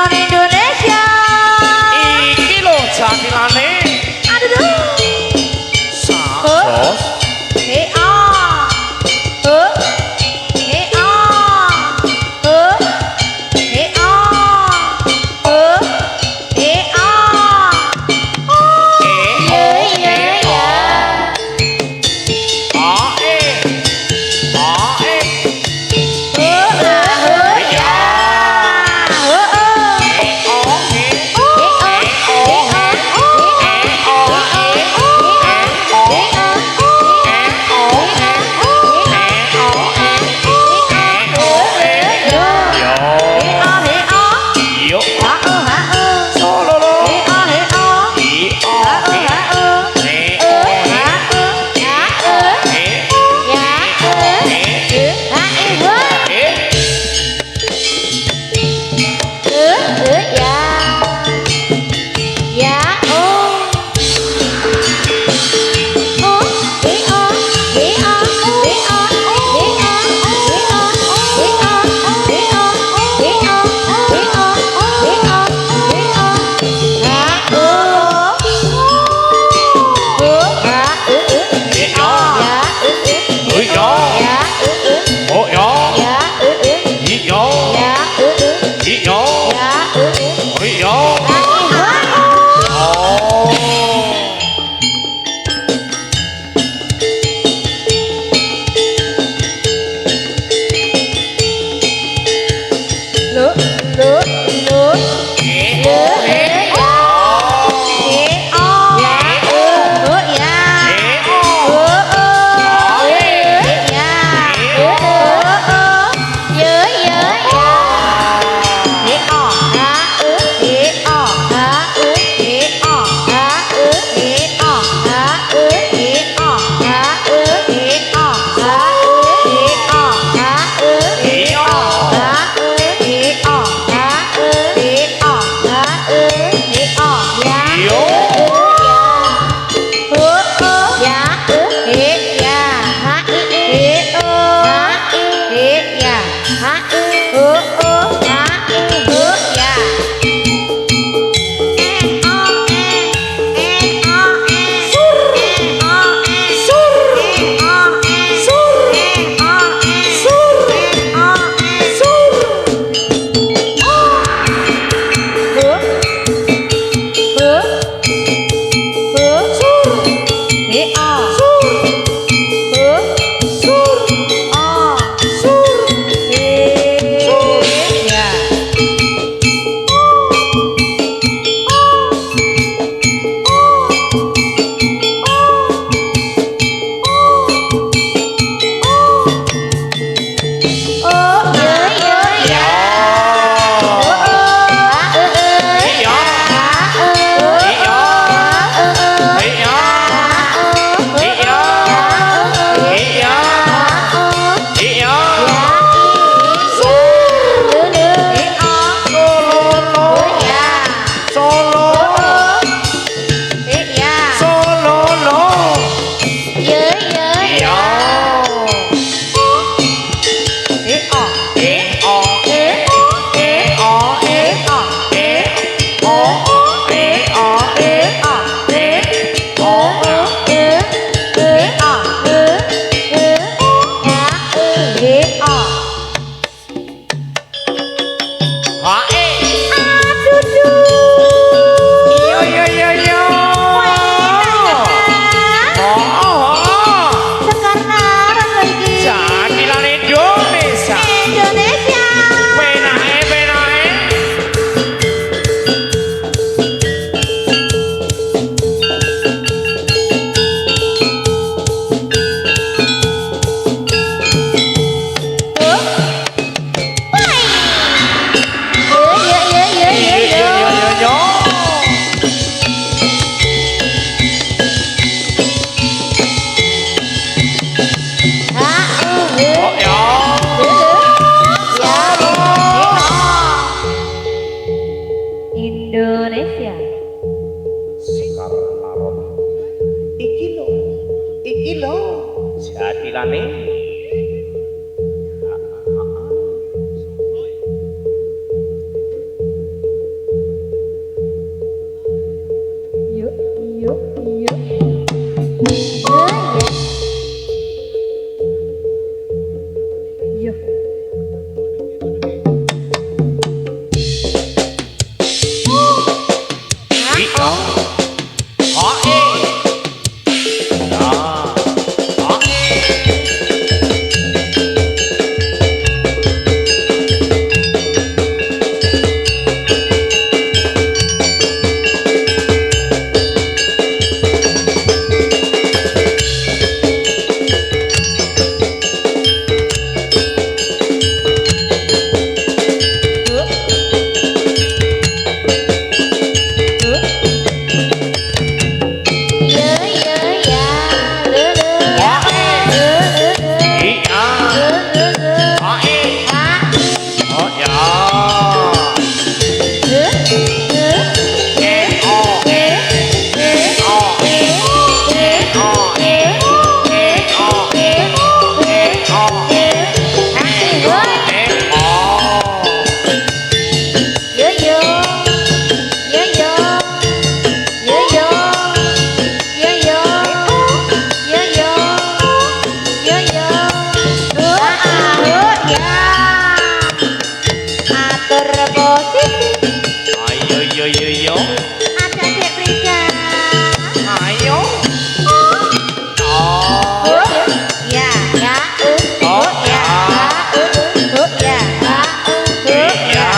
Indonesia. Iki lho jatilane. Aduh. Sos. Ayo. Ada dek Rika. Ayo. Ya, ya, Oh, ya, ya, Iya.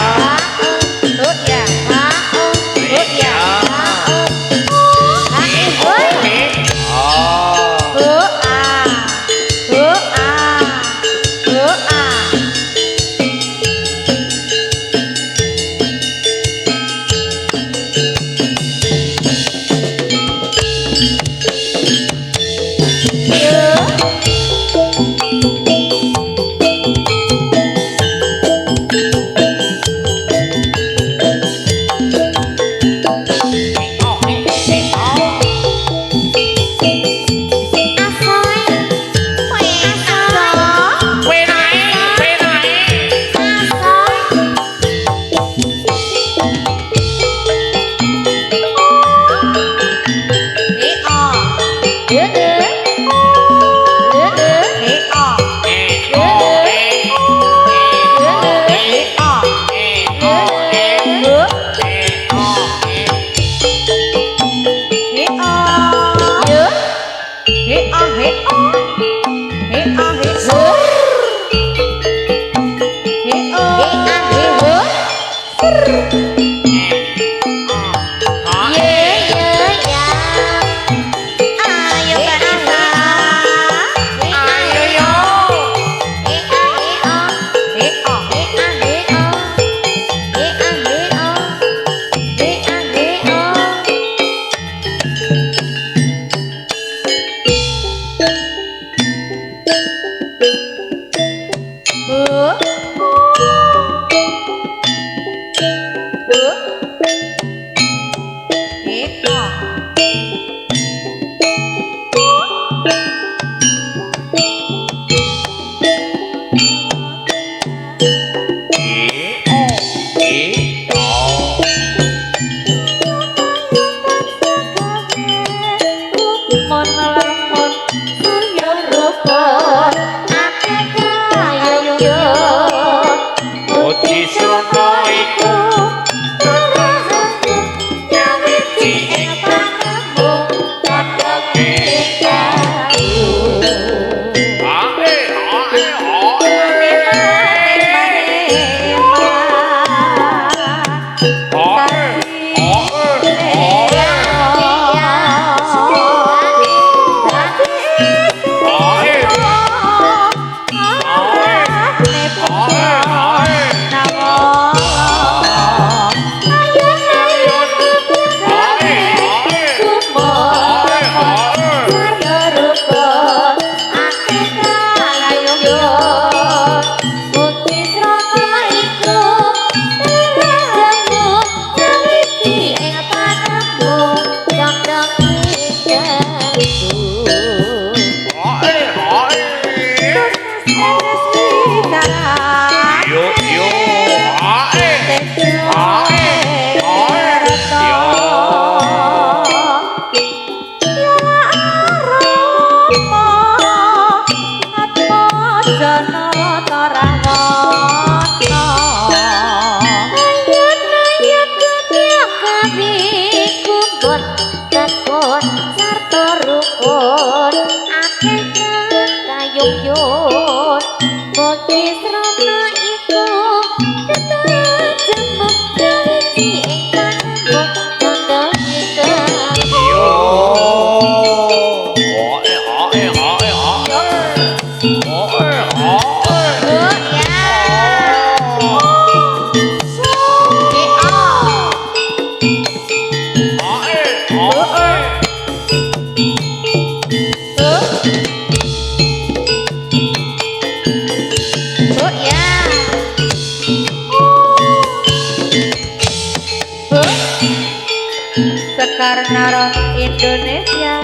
Karena Indonesia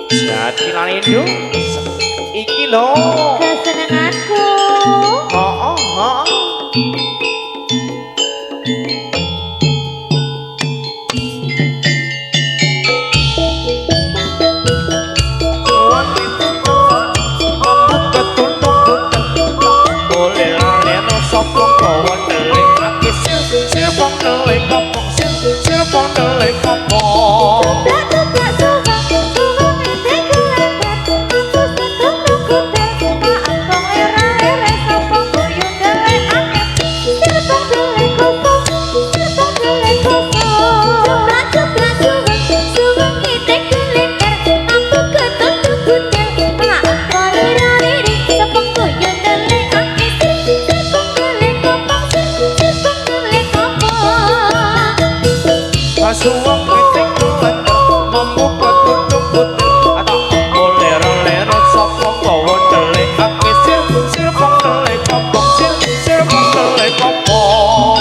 Jadi lan Indo iki lho kesenenganku. Sirpong delek kopong. Suwang kritik kelender membuka tutup putih atau bolero-lero sopong bawa delek ake sirpong delek kopong sirpong delek kopong.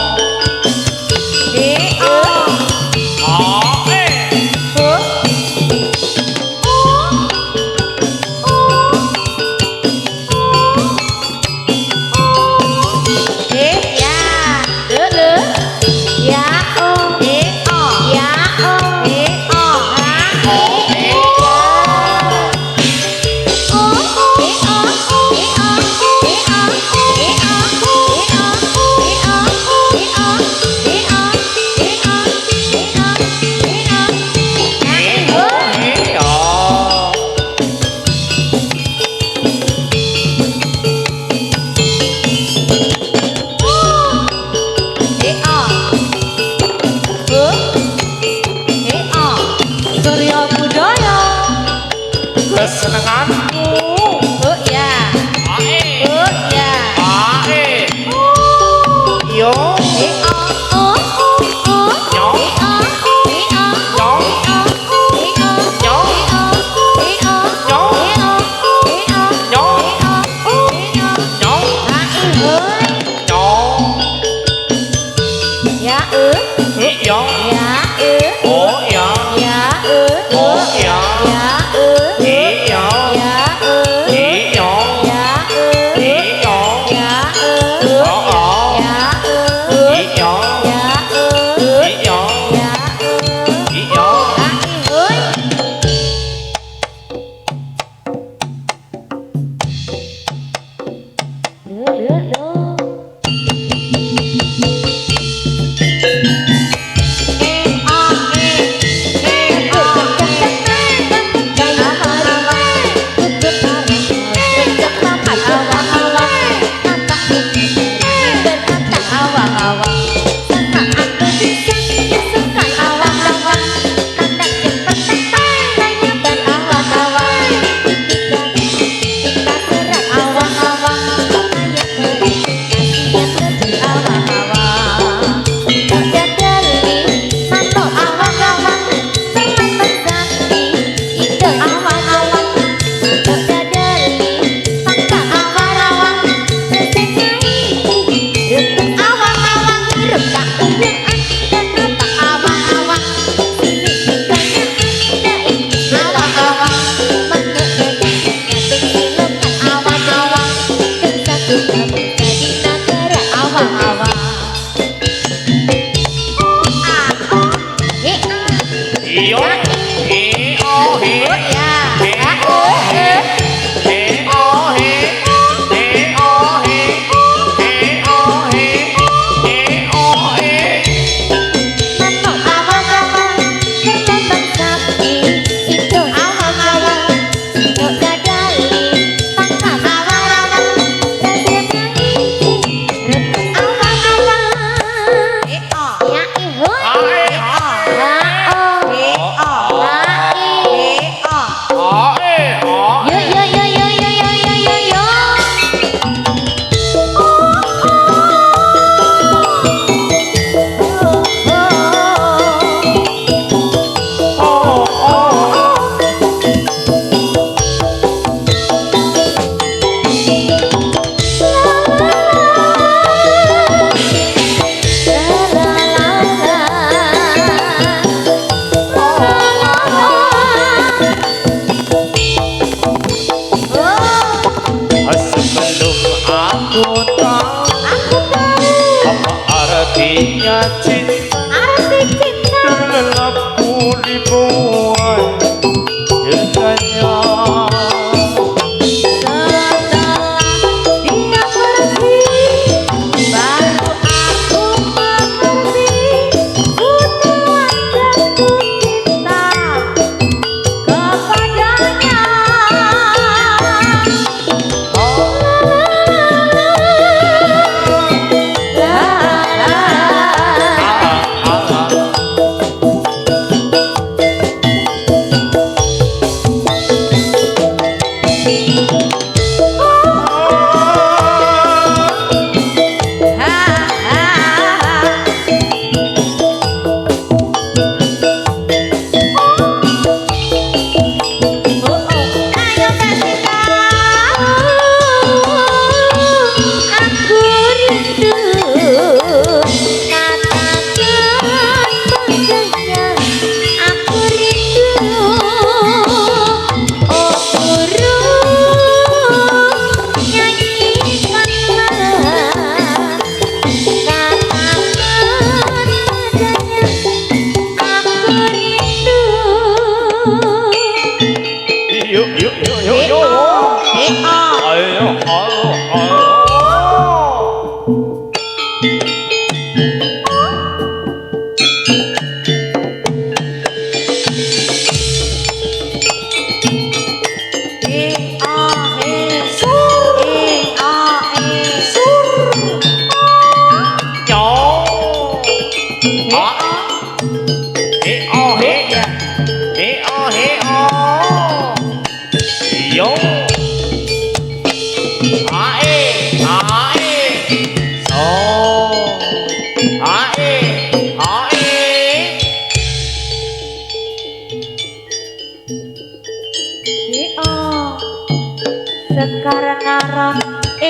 Kesenenganku Ya. ae Ya. ae yo nyong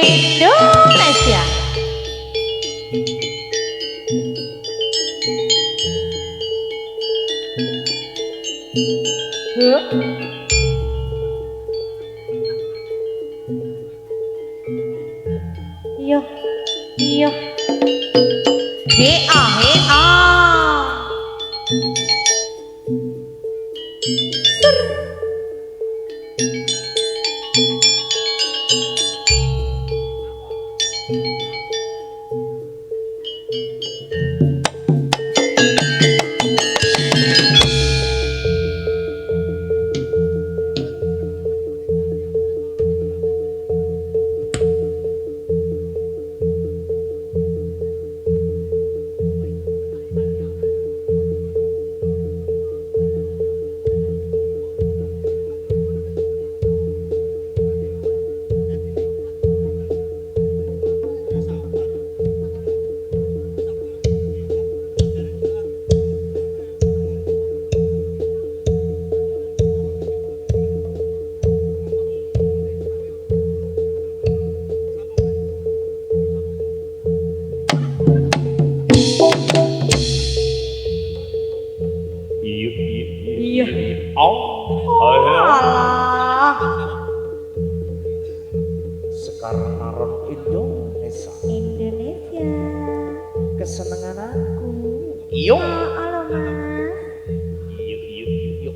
Indonesia. Yo, yo. Hea, hea. Iya. Alah. Sekar Narok Indonesia. Indonesia. Kesenangan aku. Iyo. Halo mas. Iyo, iyo, iyo.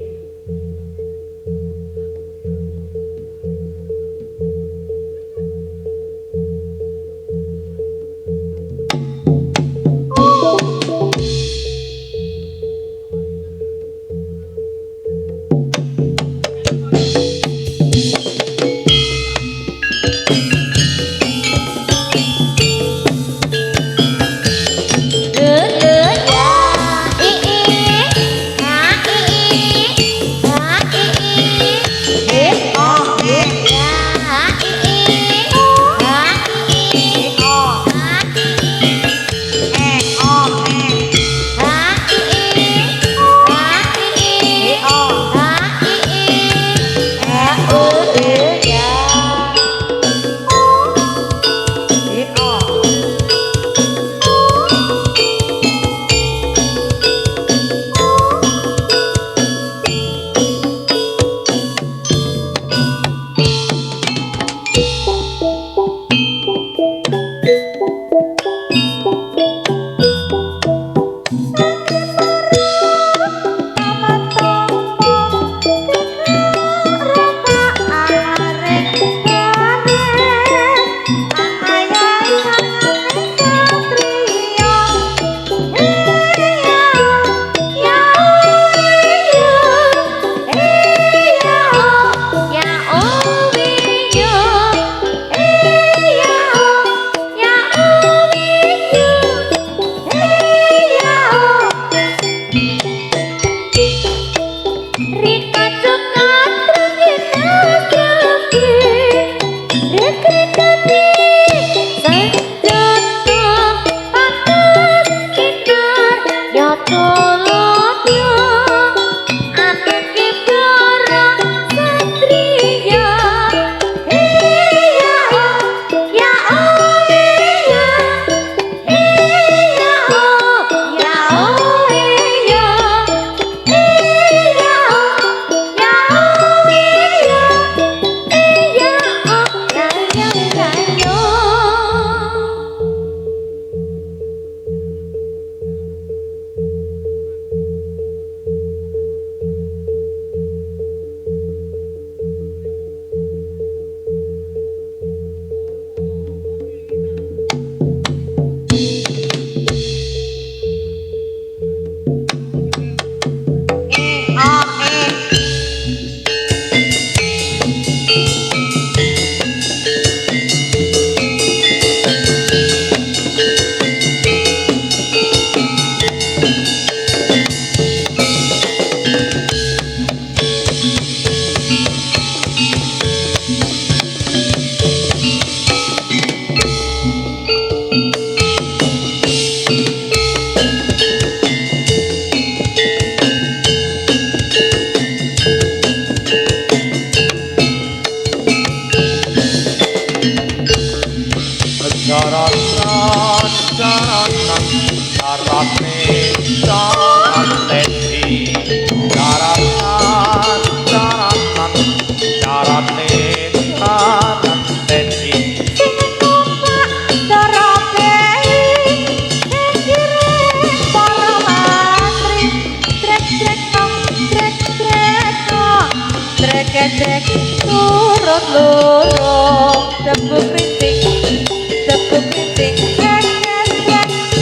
dedek turut lurung tepuk kritik kekek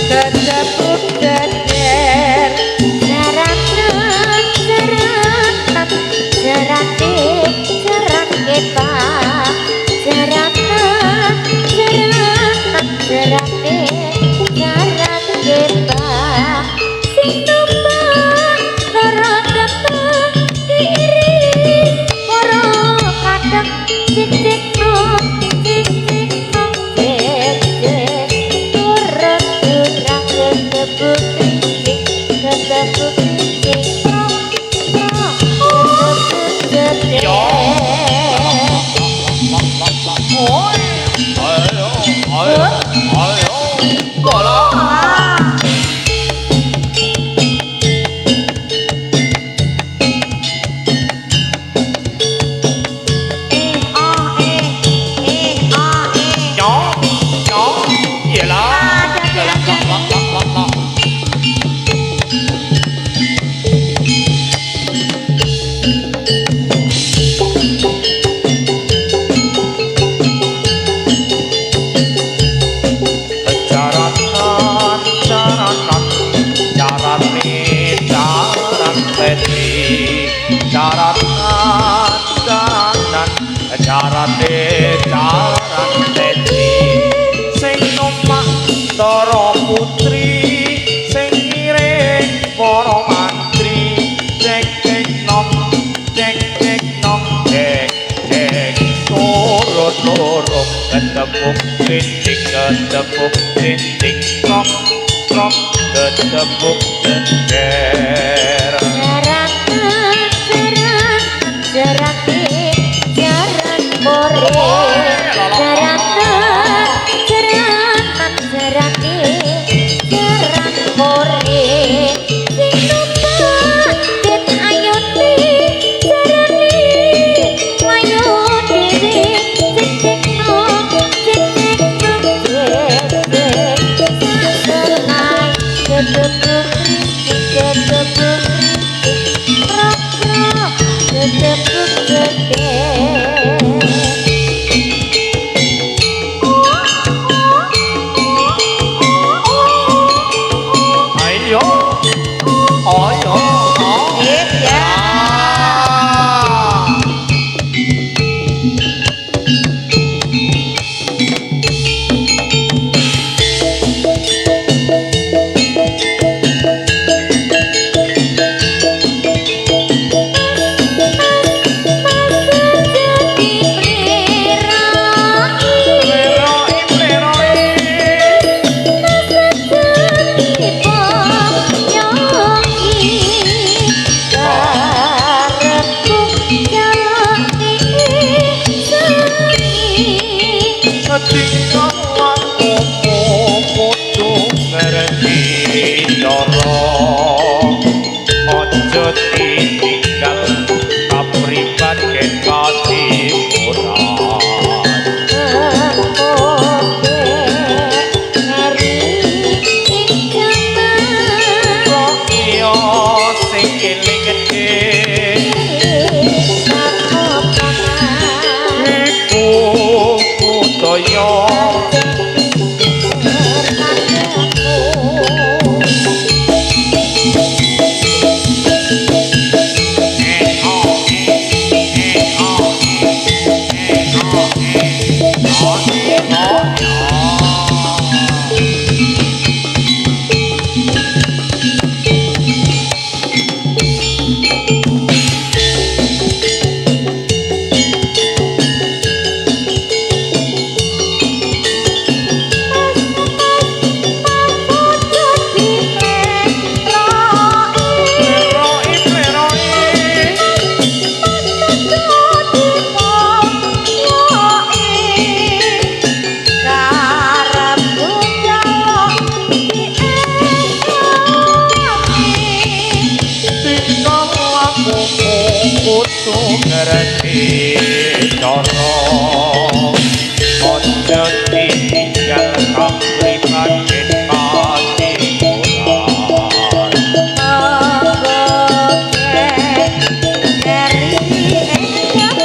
ketepuk deder jerat kita jerat kita sing tumpah lara depan diiring para kadang cik cik nong cik turut durang ketepuk kritik ketepuk deder Jaran teti sing numpak para putri sing ngiring para mantri cek nom cek turut lurung ketepuk kritik krok ketepuk deder jaran more jaran more sing numpak den ayo jarane ayo dhewe cek nong senai ketepuk rok ketepuk deder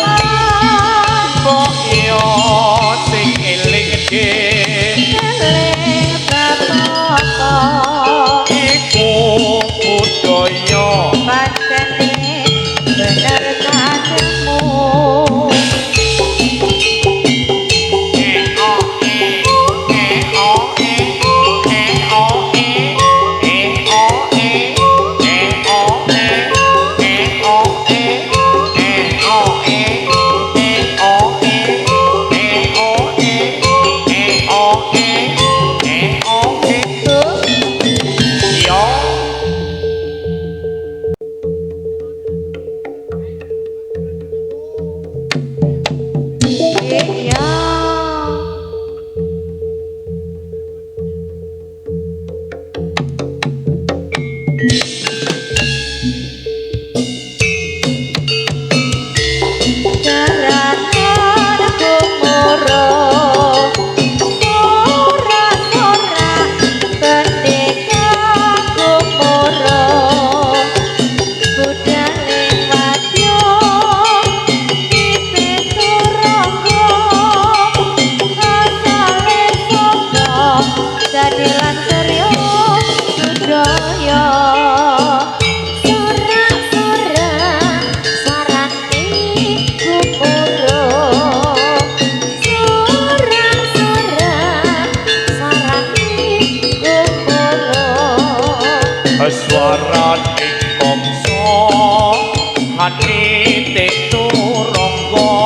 Hati turangga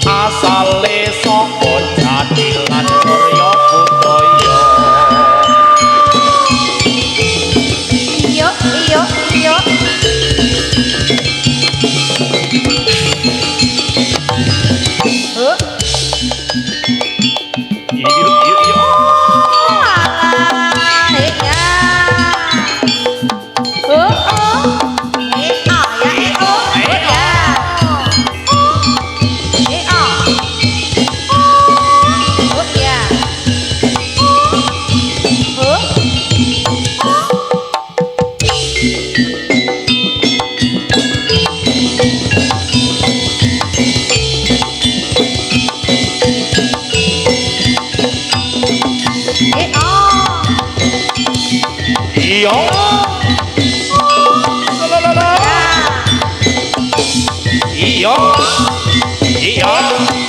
asale saka jati lan Surya Budaya. Iya, iya, iya. Iya. Alah, ya. Oh, oh. Ya, ya. Oh, ya. Iya. Lalalala. Iya. Iya.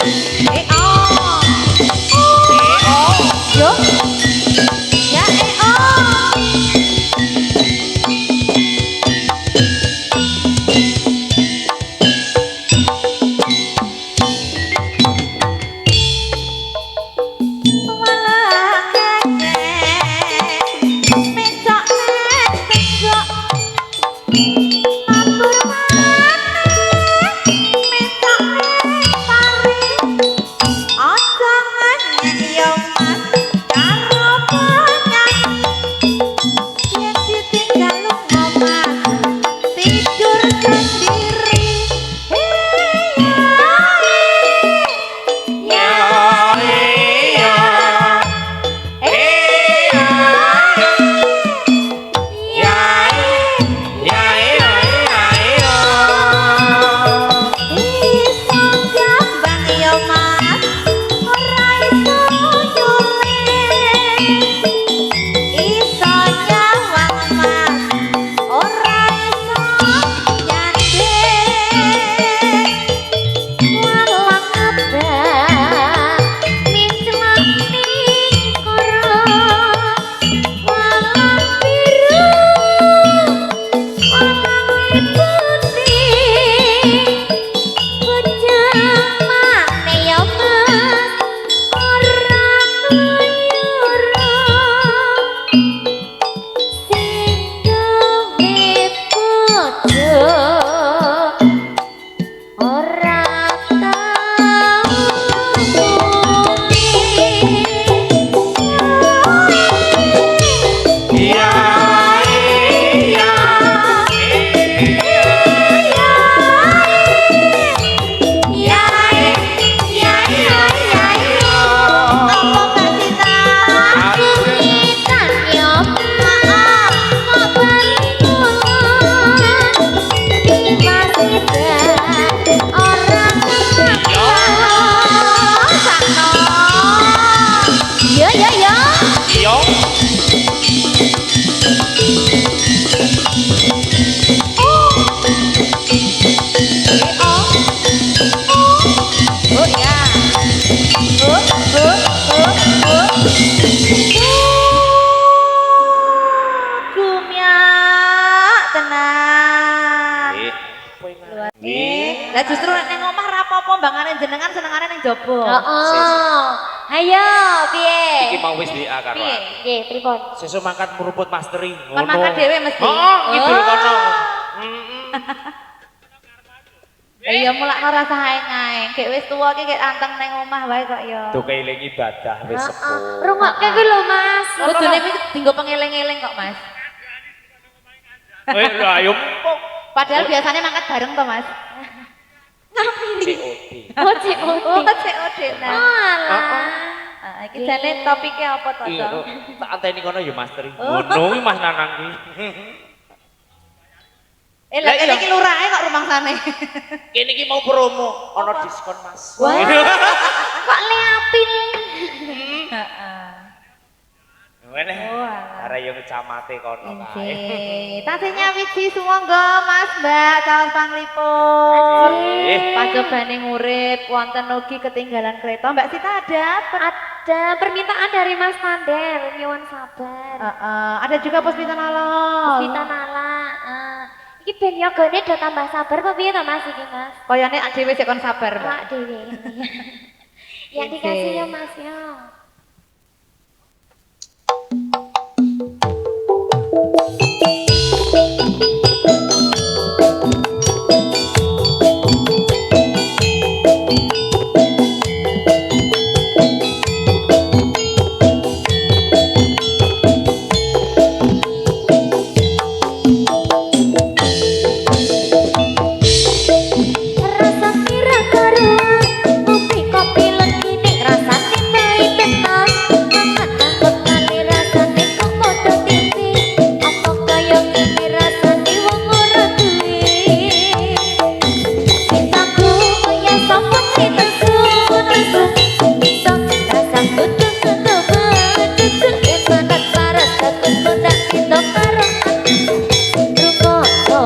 Lah justru nek ning omah ra apa-apa mbangane jenengan senengane ning jaba. Heeh. Ayo, piye? Iki mau wis WA karo Piye? aku. Nggih, pripun? Sesuk mangkat meruput masteri. Kon makan dhewe mesti. Oh, ngidul kono. Iya mulakno rasa aeng-aeng. Gek wis tuwa iki gek anteng ning omah wae kok ya. Tuh keiling ibadah wis sepuh. Rungokke kuwi lho, Mas. Kudune kuwi dienggo pengeling-eling kok, Mas. Lho ayo mumpung. Padahal biasanya mangkat bareng to, Mas. COD. Oh, COD. Oh, COD. Nah. Alah. Iki jane topike apa to, Iya, Cok? tak anteni kono ya masteri. Ngono kuwi Mas Nanang kuwi. Lah kene iki lurahe kok rumangsane. Kene iki mau promo, ana diskon, Mas. Wah. Kok leapil. Heeh. Ngene. Oh, alah. Are yo kecamate kono kae. Nggih. Tasih nyawiji sumangga Mas Mbak Kaos Panglipur. Nggih. Pacobane ngurip wonten ugi ketinggalan kereta. Mbak Sita ada apa? Ada permintaan dari Mas Pandel, nyuwun sabar. Ada juga Puspita Nala. Kita nala. Iki Iki ben yogane do tambah sabar apa piye to Mas iki Mas? Koyone ak dhewe sik kon sabar, Mbak. Awak dhewe. Ya Oke. dikasih ya Mas ya. Rasa kira karuan, kopi kopi lagi ning rasane pahit tenan. Mangan angkut kali rasane kok padha tipi. Apa kaya ngene rasane wong ora duwe. Cintaku kaya sapa sing tersun-tersun. Bisa rasa kudu kenapa tutur emanat paras takut kondak kita karo aku. Rukoso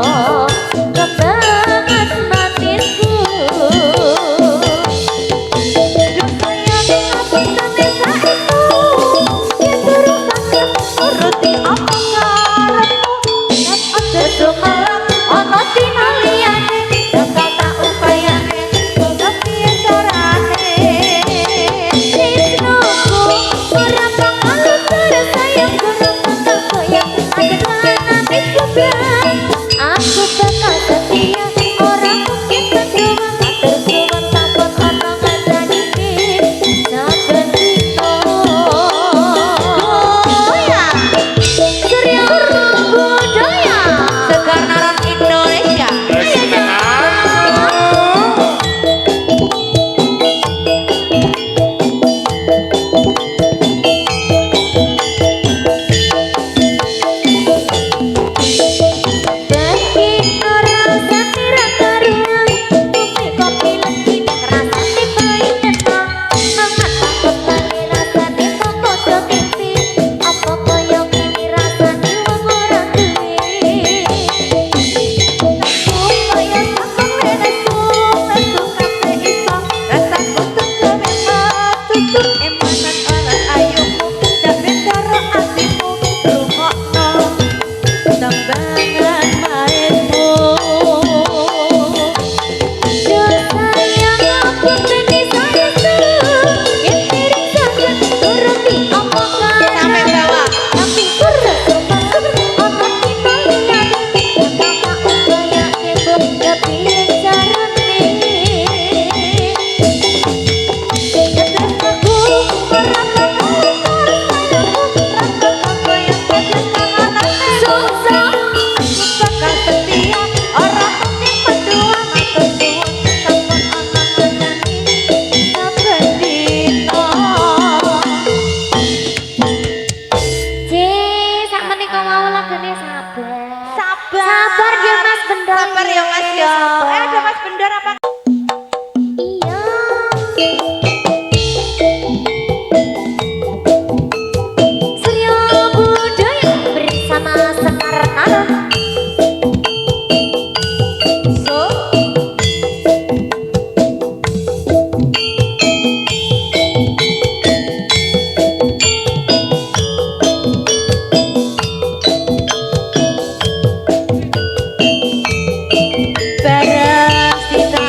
kebangan matinku. Rasanya aku termesa itu. Yang turun sakit nuruti apa karepmu. Dan aja sumarang ono dina liyane. Bakal tak upayane kudu piye carane. Tresnoku ora bakal terus sayangku bakal koyang agen lanane beban. Aku bakal setia ora mungkin kedua matur suwun takon ono ngandani saben dina. Goyang Surya Budaya Sekarang Indonesia. Bagi orang satira karuan, kopi kopi lagi ning rasane pahit tenan. Mangan takut kali rasane kok padha tipi. Apa kaya ngene rasane wong ora duwe. Aku kaya sakon lenesku, lesu kabeh iso. Rasaku tenggelam tutur emanan alat ayumu dan karo atimu rungokno tembangan maitmu. Yo sayang aku teni saestu, yen diri saja turuti apa Sampai karepmu. bawah. Tapi kurang sopan, apa kita lihat? Bakal tak upaya nembok kepiye carane? Tresnaku ora bakal terus sayangku, rasa apa yang jadi tanganane. Susah, Bakal setia orang mungkin berdua matur suwun sampun ana ngandani saben dina. sak menika mau lagune sabar. Sabar. Sabar ya Mas Bendor. Sabar ya Mas ya. Ada Mas Bendor apa? Iya. Surya Budaya bersama Sekar Nara. So, bareng kita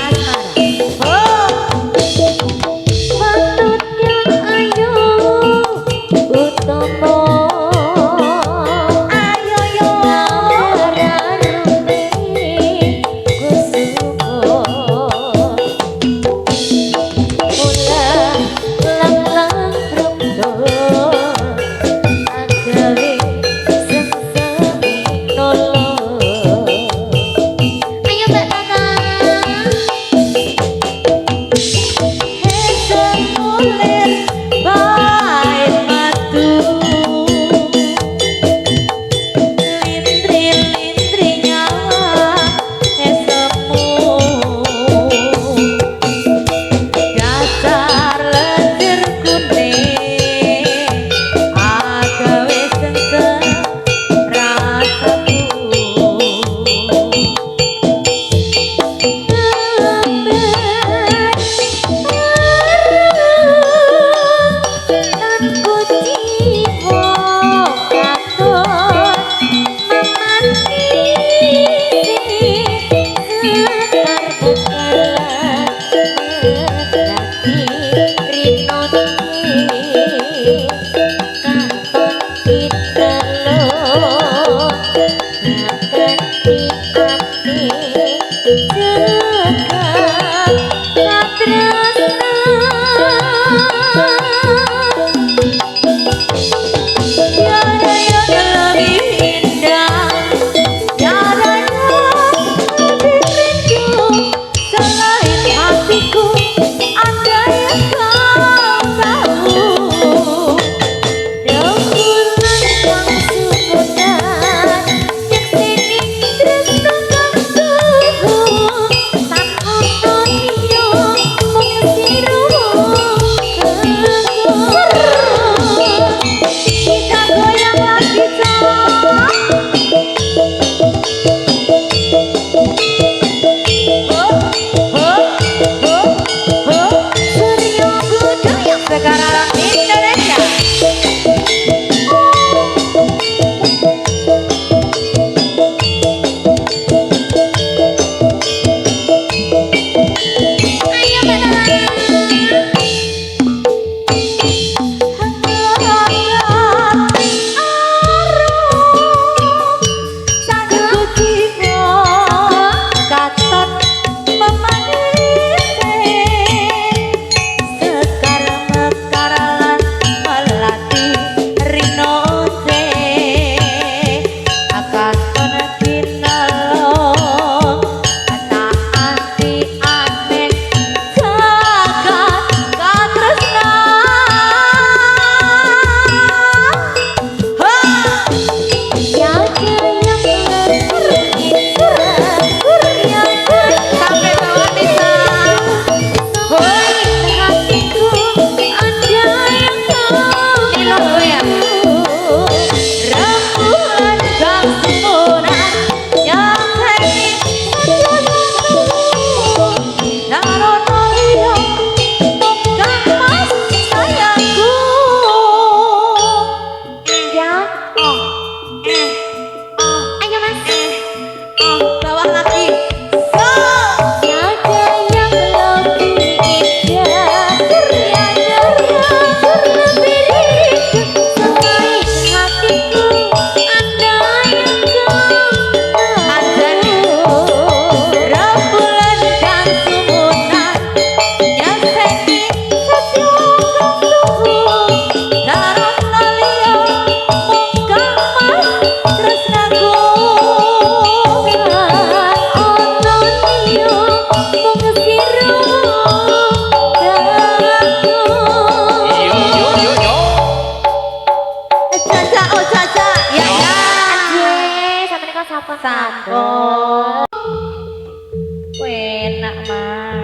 sampun. Enak Mas.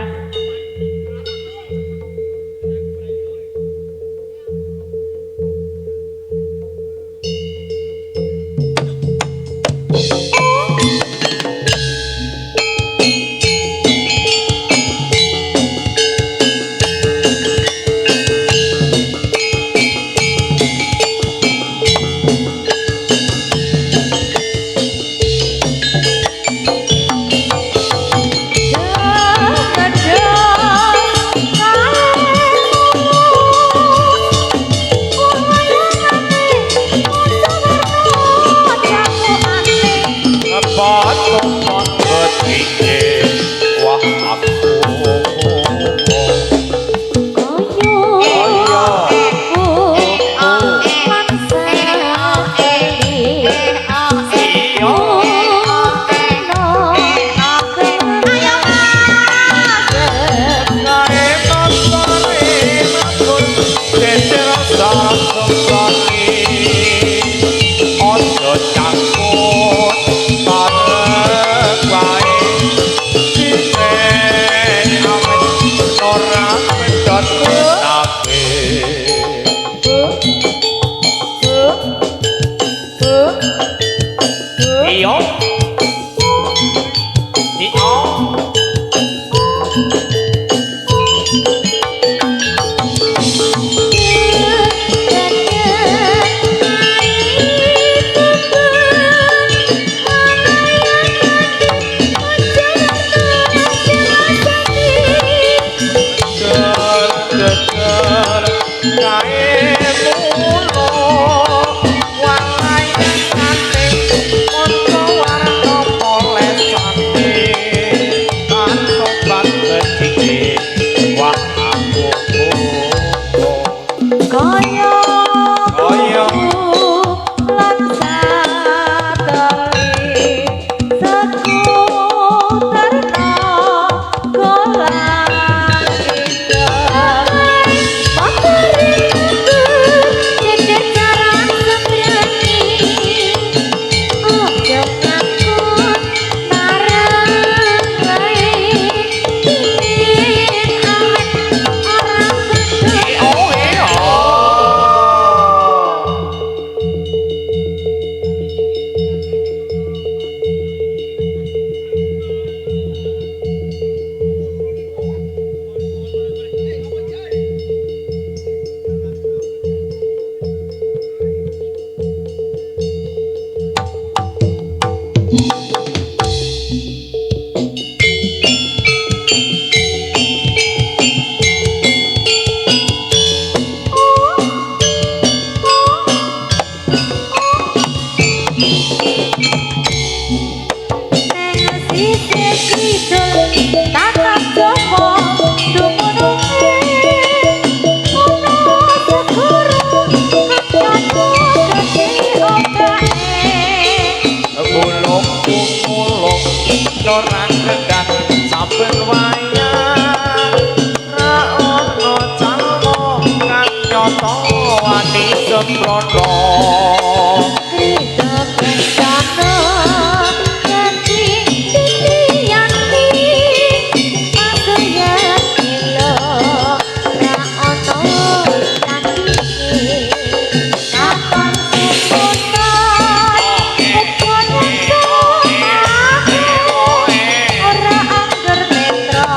Ora angger netra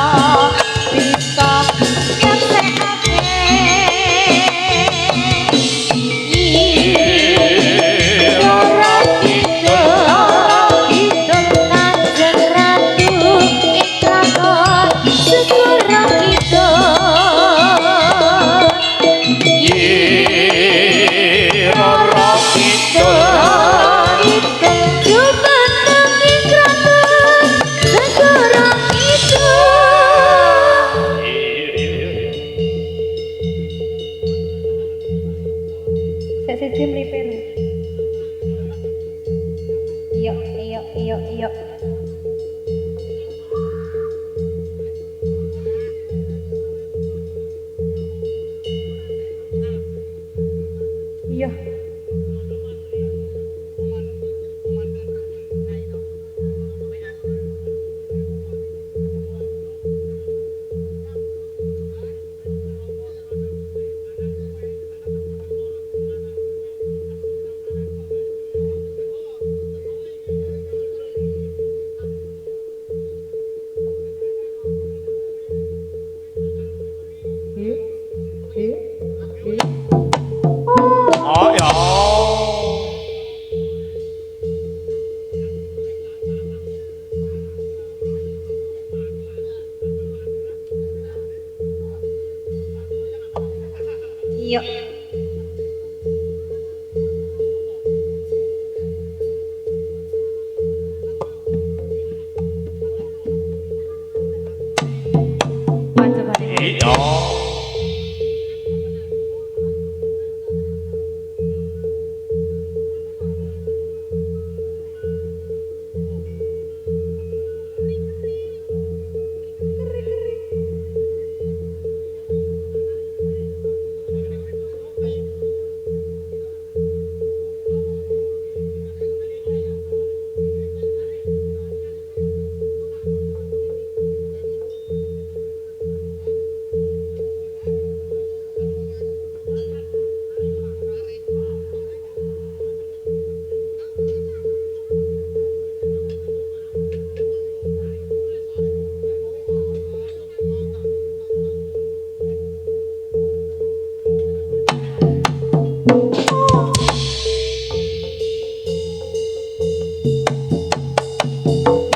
Iya. Coba deh.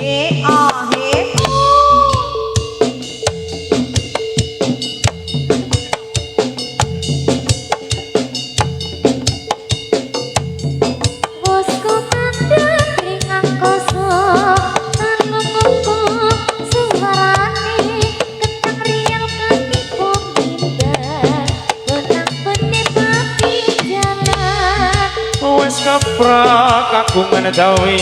Iya. Bosku mandek ringan kosong Tanggungku suarane Kentang riang ketipu minder Benang penipati jalan Wes keprak kagungan dawi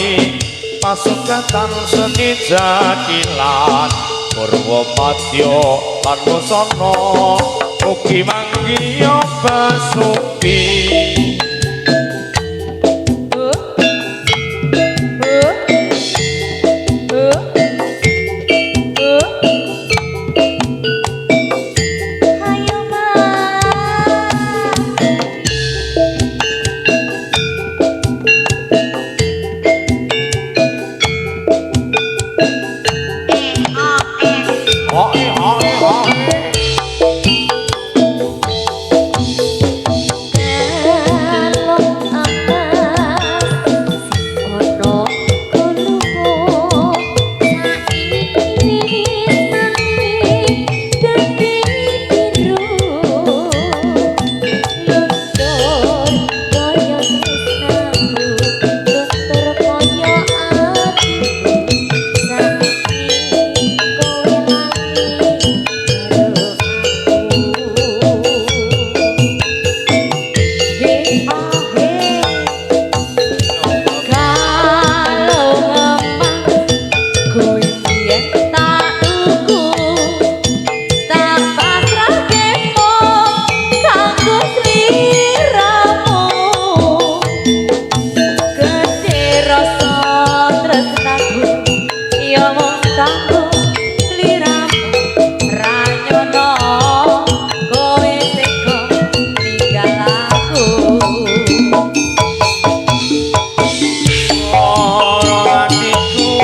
pasukatan seni jadilan Purwomadya lan Wasana mugi manggiya basuki Hayo mas Hoi hoi hoi Kalong amas Ono kulumu Saiki sami Dadi biru Luntur koyo tresnamu Luntur koyo atiku Saiki kowe lali karo Tanggung sliramu ranyono kowe teko tinggal aku Loro atiku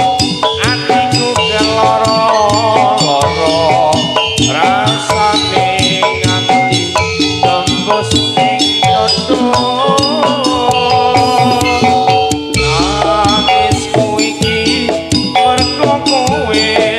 keloro rasane nganti tembus ning dodo nangisku iki mergo kowe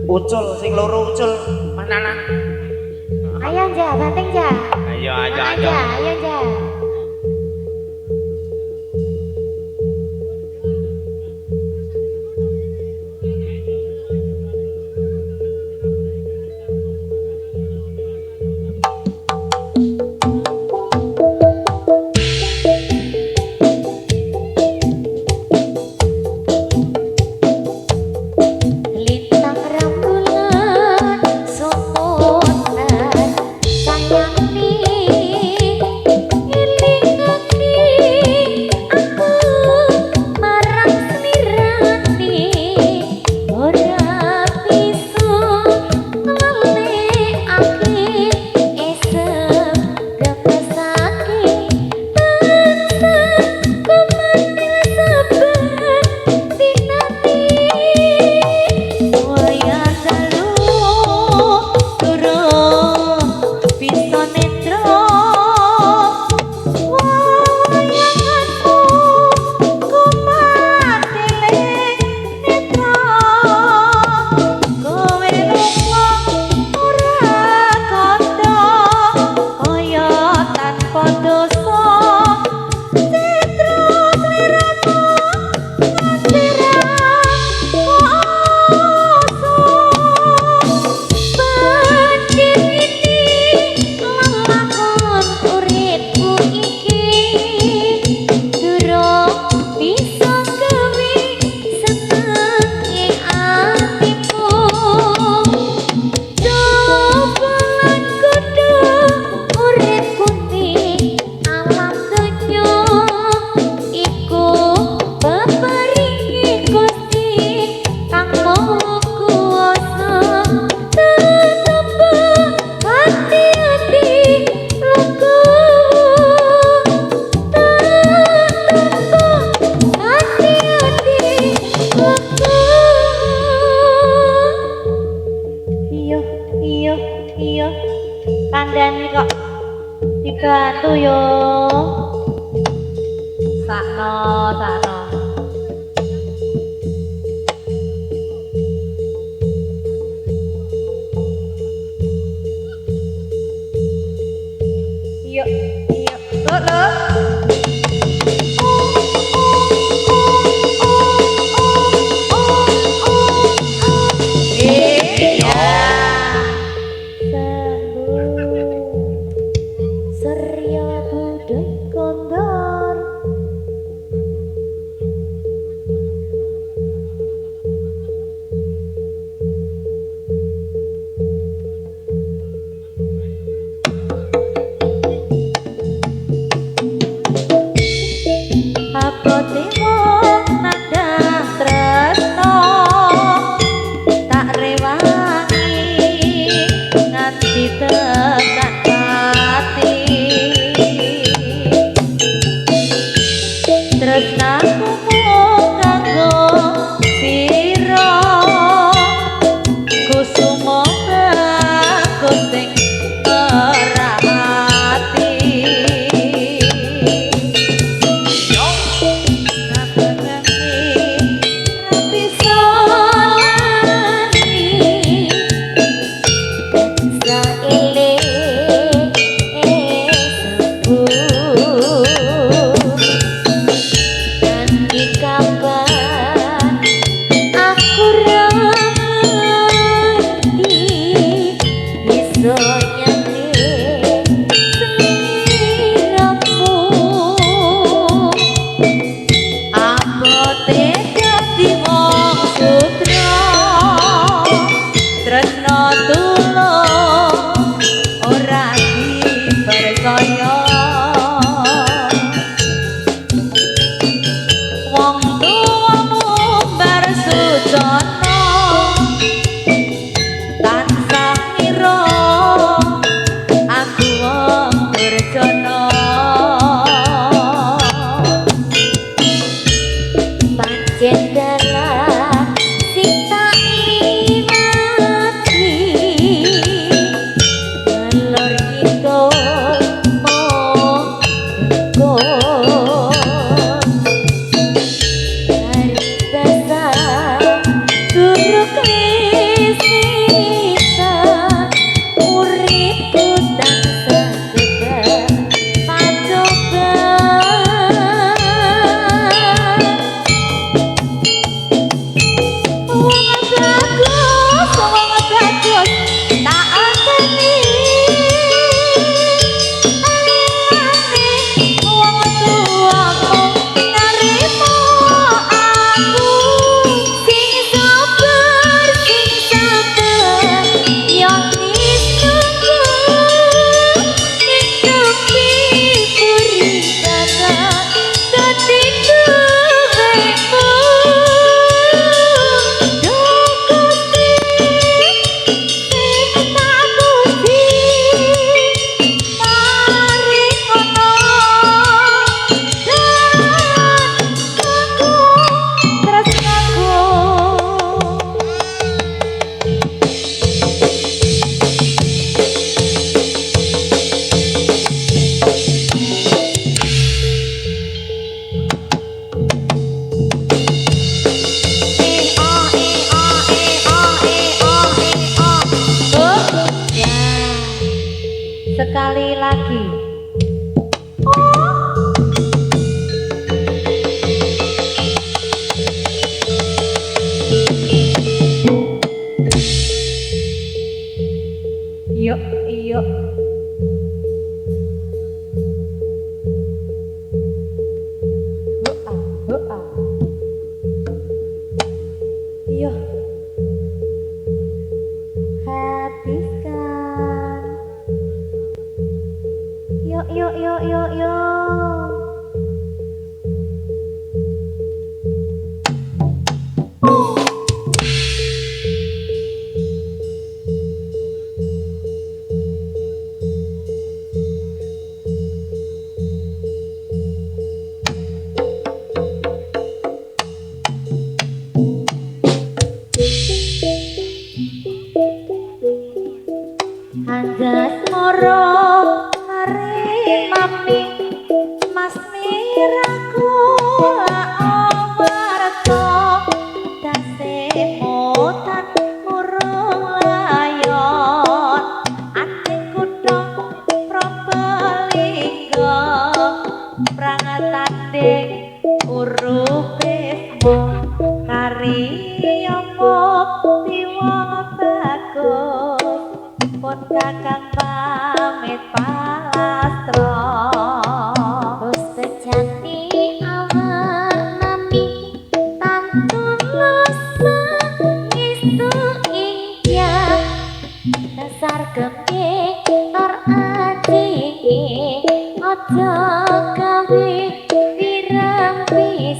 Ucul sing loro ucul. Mana nang? Ayo ja, banteng ja. Ayo Ayo ja. Lintang rembulan soponan sayang nih iling aki aku marang selirani ora bisa ngelekake esem gepesake tansah kumaning saben dinati wayah dalu durung bisa netra wayanganku kumatiling netra kowe lunga ora kandha kaya tanpa dosa citra sliramu alam donya iku peparingi Gusti kang maha kuwasa tetep hati-hati lugu tetep hati-hati lugu iya kandhane kok dibantu yo sakno iya lho Serya budek kondor abote wong nandang tresno tak rewangi nganti tekan ati tresnaku mung kanggo sira kusuma bagus sing ora ati Kabar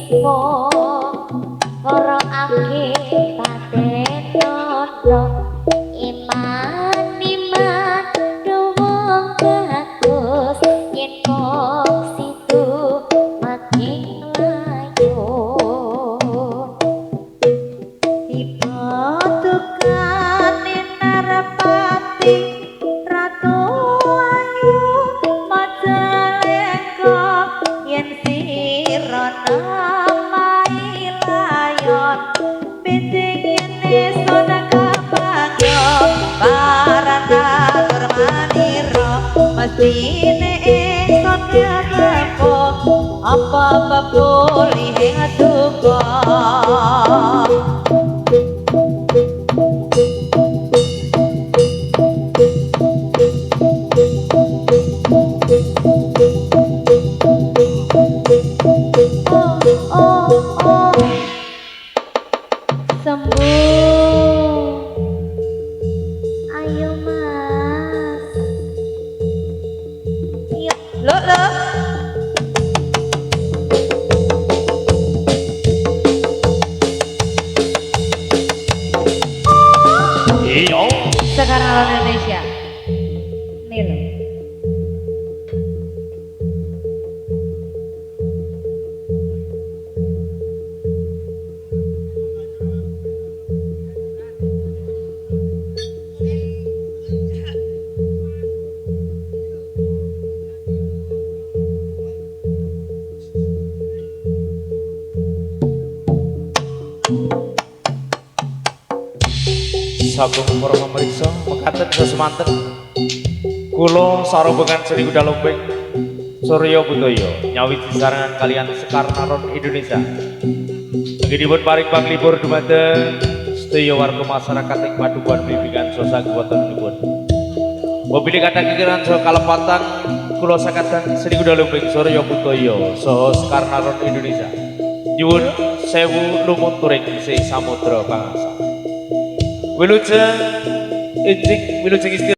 sipo karo ake paten nono iman wong bagus yen kok situ makin layu tiba tukane narapati ratu ayu majalengka yen sira namai layon piting yen sona kabangyo parana termaniro mestine ingsun kepo apa bebuli ing duka sembuh ayo mas yuk lo Iya. sekarang lawan Indonesia nih lo Sagung para pamirsa mekaten semanten kula sarombogan Seni Kuda Lumping Surya Butoyo nyawiti sarangan kalian Sekar Naron Indonesia nggih paring panglipur dumateng sedaya warga masyarakat ing Padukuhan Bimbingan Sosa Kabupatenipun mobil kata kikiran saha kalepatan kula sakatan Seni Kuda Lumping Surya Butoyo saha Sekar Naron Indonesia nyuwun sewu lumuturing isi samudra pangasa Wilujeng Ijik Wilujeng Istilah